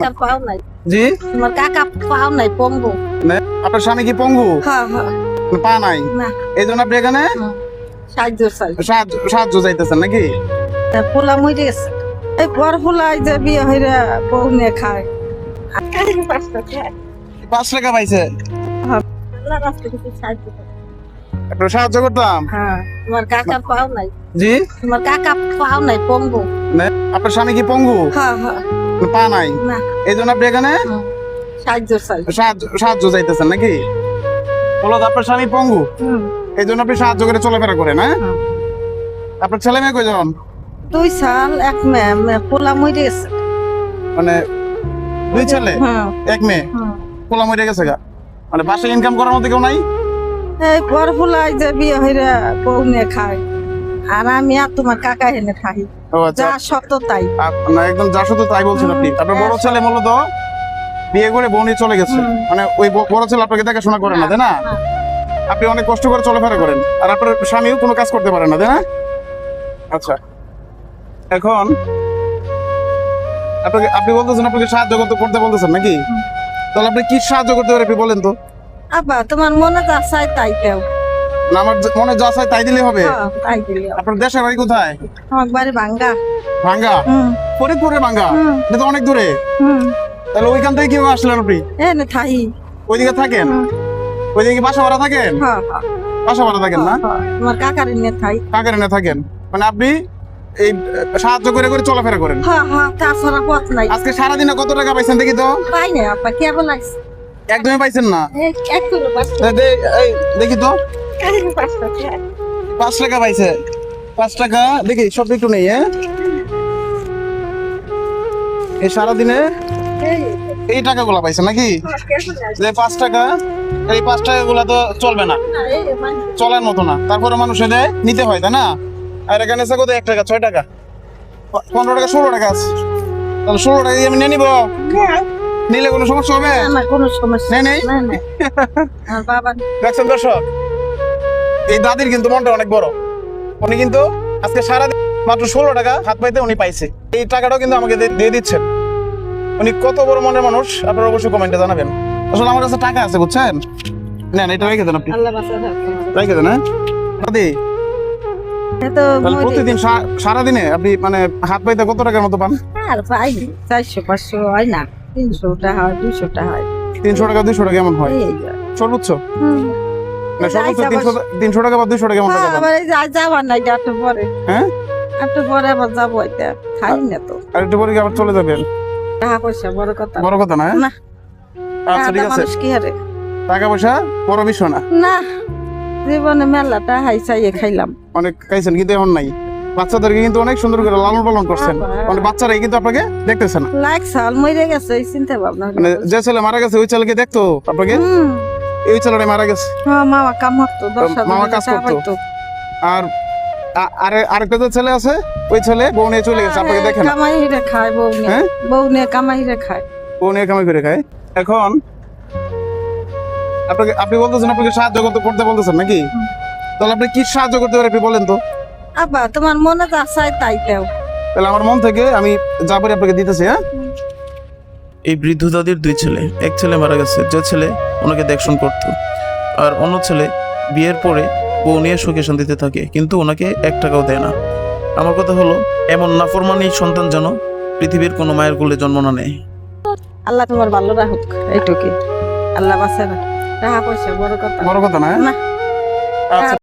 কাকার পাও নাই। জি তোমার কাকা পাও নাই, পঙ্গু। আপনার স্বামী কি পঙ্গু? হ্যাঁ হ্যাঁ। পা নাই, না, এই জন্য আপনি এখানে সাহায্য চাই। সাহায্য চাইতেছেন নাকি? পোলা মরে গেছে, এই বর পোলাই যে বিয়ে হইরা বউ নিয়ে খায়। 5 টাকা পাইছে, একটু সাহায্য করতাম। হ্যাঁ, তোমার কাকার পাও নাই। জি তোমার কাকা পাও নাই, পঙ্গু। আপনার স্বামী কি পঙ্গু? হ্যাঁ হ্যাঁ। পা নাই, না, এই জন্য আপনি এখানে সাহায্য চাই। সাহায্য চাইতেছেন নাকি? বলো তো, আপনার স্বামী পঙ্গু, এই জন্য আপনি সাহায্য করে চলাফেরা করেন। হ্যাঁ, আপনার ছেলে মেয়ে কয়জন? 2 সাল 1 মেয়ে, পোলা মরে গেছে। মানে 2 ছেলে হ্যাঁ 1 মেয়ে, পোলা মরে গেছে গা। মানে বাসায় ইনকাম করার মতো কেউ নাই? এই বর পোলাই যে বিয়ে হইরা বউ নিয়ে খায়, আর আমি আর তোমার কাকা এনে খাই। ও আচ্ছা, যা সত্য তাই। না একদম যা শুধু তাই বলছেন আপনি। আপনার বড় ছেলে মূলত বিয়ে করে বউ নিয়ে চলে গেছে, মানে ওই বড় ছেলে আপনাকে দেখাশোনা করে না, তাই না? আপনি অনেক কষ্ট করে চলাফেরা করেন, আর আপনার স্বামীও কোনো কাজ করতে পারে না, তাই না? আচ্ছা, এখন আপনি বলতেছেন আপনাকে সাহায্য করতে বলতেছেন নাকি? তাহলে আপনি কি সাহায্য করতে পারেন আপনি বলেন তো? আব্বা, তোমার মনে যা চাই তাই দেও। না, আমার মনে যা চাই তাই দিলে হবে? হ্যাঁ, তাই দিলে হবে। আপনার দেশের বাড়ি কোথায়? আমার বাড়ি ভাঙ্গা। ভাঙ্গা? ফরিদপুরে ভাঙ্গা? এটা তো অনেক দূরে। তাহলে ওইখান থেকে কিভাবে আসলেন আপনি? এনে থাই। ওইদিকে থাকেন? ওইদিকে কি বাসা ভাড়া থাকেন? হ্যাঁ বাসা ভাড়া থাকেন না? তোমার কাকার এনে থাই। কাকের এনে থাকেন, মানে আপনি এই সাহায্য করে করে চলাফেরা করেন? হ্যাঁ হ্যাঁ, তাছাড়া পথ নাই। আজকে সারাদিনে কত টাকা পাইছেন দেখি তো? পাই না আব্বা, কেবল লাগছে। একদমই পাইছেন না? এক কিলো এই দেখি তো, 5 টাকা পাইছে। 5 টাকা দেখি, সব একটু নেই। হ্যাঁ, এই সারাদিনে এই টাকাগুলো পাইছে নাকি? যে 5 টাকা, এই 5 টাকা গুলা তো চলবে না, চলার মতো না। তারপরে মানুষ এদের নিতে হয়, তাই না? আর এখানে আছে কত? 1 টাকা, 6 টাকা, 15 টাকা, 16 টাকা আছে। তাহলে 16 টাকা দিয়ে আমি নিয়ে নিবো? নিলে কোনো সমস্যা হবে? না, কোনো সমস্যা নেই। না, না। আর বাবা দেখছেন দর্শক, এই দাদির কিন্তু মনটা অনেক বড়। উনি কিন্তু আজকে সারাদিন মাত্র 16 টাকা হাত পাইতে উনি পাইছে। এই টাকাটাও কিন্তু আমাকে দিয়ে দিচ্ছেন। উনি কত বড় মনের মানুষ, আপনারা অবশ্যই কমেন্টে জানাবেন। আসলে আমার কাছে টাকা আছে, বুঝছেন? নেন, এটা রেখে দেন আপনি, আল্লাহ বাঁচা রাখে। রেখে দেন। হ্যাঁ দাদি, এতো তাহলে প্রতিদিন সারাদিনে আপনি মানে হাত পাইতে কত টাকার মতো পান? আর পাই 400-500 হয় না, 300 টাকা হয়, 200 টাকা হয়। 300 টাকা 200 টাকা কেমন হয় এই যা। সর্বোচ্চ? না এই সর্বোচ্চ যাইতে 300 টাকা বা 200 টাকা কেমন টাকা হ্যাঁ, পান? আবার এই যে যাবার নাই, একটু পরে। হ্যাঁ, একটু পরে আবার যাবো, এটা খাই না তো। আর একটু পরে কি আবার চলে যাবেন? টাকা পয়সা বড় কথা বড় কথা না? না। আচ্ছা ঠিক আছে, মানুষ কি হারে টাকা পয়সা বড় বিষয় না। না, জীবনে মেলাটা হাইসাইয়ে খাইলাম। অনেক খাইছেন কিন্তু এখন নাই। বাচ্চাদেরকে কিন্তু অনেক সুন্দর করে লালন পালন করছেন, মানে বাচ্চারাই কিন্তু আপনাকে দেখতেছে না। লাইক সাল মরে গেছে, এই চিন্তা ভাবনা। মানে যে ছেলে মারা গেছে ওই ছেলেকে দেখতো আপনাকে, এই ছেলেটা মারা গেছে। মামা কাম হতো, মামা কাজ করতো। আর আরেকটা যে ছেলে আছে, ওই ছেলে বউ নিয়ে চলে গেছে, আপনাকে দেখে না। কামাই হিরে খায় বউ নিয়ে। হ্যাঁ, বউ নিয়ে কামাই হিরে খায়। বউ নিয়ে কামাই করে খায়। এখন আপনি বলতেছেন আপনাকে সাহায্য করতে বলতেছেন নাকি? তাহলে আপনি কি সাহায্য করতে পারেন আপনি বলেন তো? আব্বা, তোমার মনে যা চাই তাই দেও। তাহলে আমার মন থেকে আমি যা পারি আপনাকে দিতেছি। হ্যাঁ, এই বৃদ্ধ দাদির 2 ছেলে, এক ছেলে মারা গেছে, যে ছেলে ওনাকে দেখশন করতো, আর অন্য ছেলে বিয়ের পরে বউ নিয়ে সুখে শান্তিতে থাকে, কিন্তু ওনাকে 1 টাকাও দেয় না। আমার কথা হলো, এমন নাফরমানি সন্তান যেন পৃথিবীর কোনো মায়ের কোলে জন্ম না নেয়। আল্লাহ তোমার ভালো রাখুক, এইটুকুই। আল্লাহ বাঁচা রাখ। টাকা পয়সা বড় কথা বড় কথা না? না। আচ্ছা।